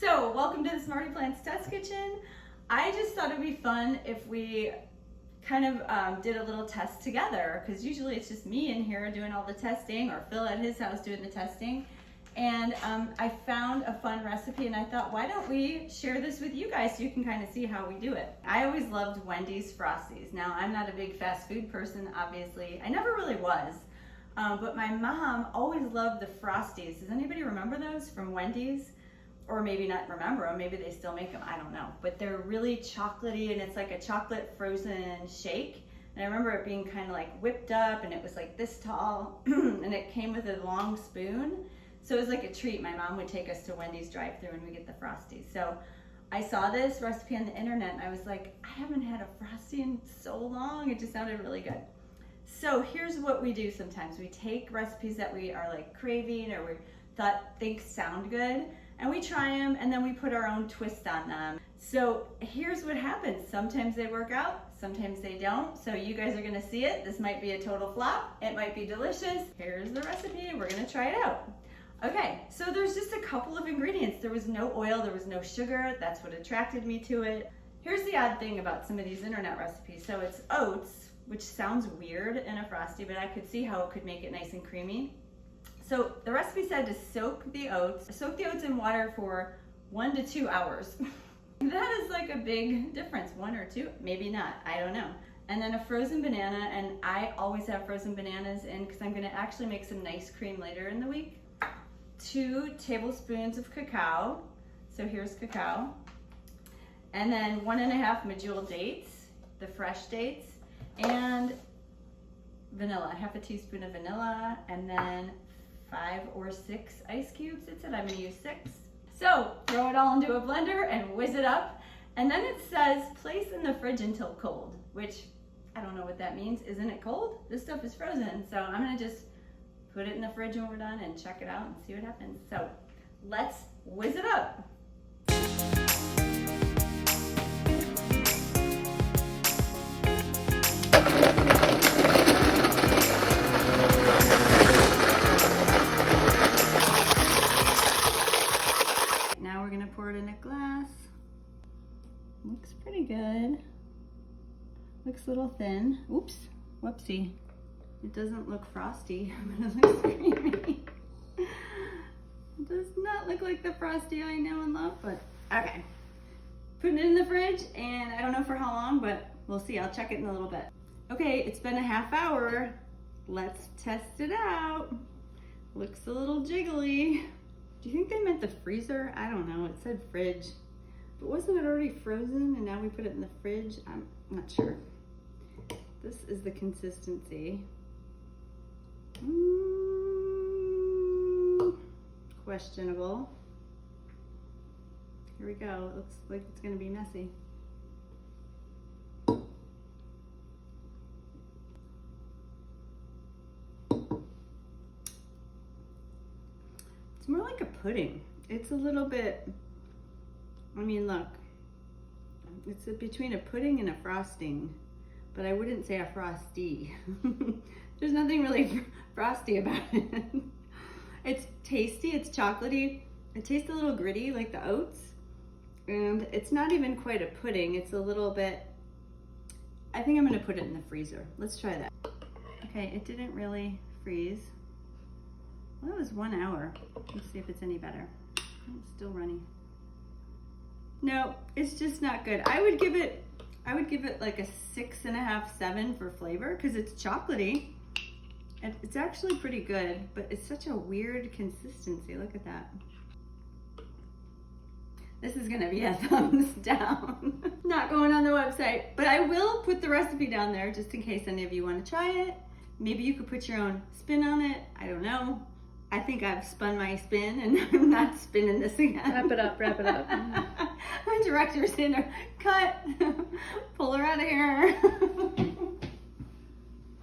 So, welcome to the Smarty Plants Test Kitchen. I just thought it'd be fun if we kind of did a little test together, because usually it's just me in here doing all the testing, or Phil at his house doing the testing. And I found a fun recipe and I thought, why don't we share this with you guys so you can kind of see how we do it. I always loved Wendy's Frosties. Now, I'm not a big fast food person, obviously. I never really was. But my mom always loved the Frosties. Does anybody remember those from Wendy's? Or maybe not remember them, maybe they still make them, I don't know. But they're really chocolatey and it's like a chocolate frozen shake. And I remember it being kind of like whipped up and it was like this tall and it came with a long spoon. So it was like a treat. My mom would take us to Wendy's drive-thru when we get the Frosties. So I saw this recipe on the internet and I was like, I haven't had a Frosty in so long. It just sounded really good. So here's what we do sometimes. We take recipes that we are like craving or we think sound good, and we try them and then we put our own twist on them. So here's what happens. Sometimes they work out, sometimes they don't. So you guys are gonna see it. This might be a total flop. It might be delicious. Here's the recipe. We're gonna try it out. Okay, so there's just a couple of ingredients. There was no oil, there was no sugar. That's what attracted me to it. Here's the odd thing about some of these internet recipes. So it's oats, which sounds weird in a Frosty, but I could see how it could make it nice and creamy. So the recipe said to soak the oats in water for 1 to 2 hours. That is like a big difference, 1 or 2, maybe not, I don't know. And then a frozen banana, and I always have frozen bananas in because I'm gonna actually make some nice cream later in the week. 2 tablespoons of cacao, so here's cacao. And then 1.5 medjool dates, the fresh dates, and vanilla, 1/2 teaspoon of vanilla, and then 5 or 6 ice cubes. It said I'm gonna use 6. So throw it all into a blender and whiz it up. And then it says place in the fridge until cold, which I don't know what that means. Isn't it cold? This stuff is frozen. So I'm gonna just put it in the fridge when we're done and check it out and see what happens. So let's whiz it up. Now we're gonna pour it in a glass. Looks pretty good. Looks a little thin. Oops, whoopsie. It doesn't look frosty, but it looks creamy. It does not look like the Frosty I know and love, but okay. Putting it in the fridge, and I don't know for how long, but we'll see. I'll check it in a little bit. Okay, it's been a half hour. Let's test it out. Looks a little jiggly. Do you think they meant the freezer? I don't know, it said fridge. But wasn't it already frozen and now we put it in the fridge? I'm not sure. This is the consistency. Questionable. Here we go. It looks like it's gonna be messy. It's more like a pudding. It's a little bit, I mean, look, it's between a pudding and a frosting, but I wouldn't say a Frosty. There's nothing really frosty about it. It's tasty, it's chocolatey. It tastes a little gritty like the oats. And it's not even quite a pudding. It's a little bit, I think I'm gonna put it in the freezer. Let's try that. Okay, it didn't really freeze. Well, that was 1 hour. Let's see if it's any better. It's still running. No, it's just not good. I would give it like a 6.5, 7 for flavor because it's chocolatey. And it's actually pretty good, but it's such a weird consistency. Look at that. This is gonna be a thumbs down. Not going on the website, but I will put the recipe down there just in case any of you want to try it. Maybe you could put your own spin on it. I don't know. I think I've spun my spin and I'm not spinning this again. Wrap it up, wrap it up. My director's in there. Cut. Pull her out of here.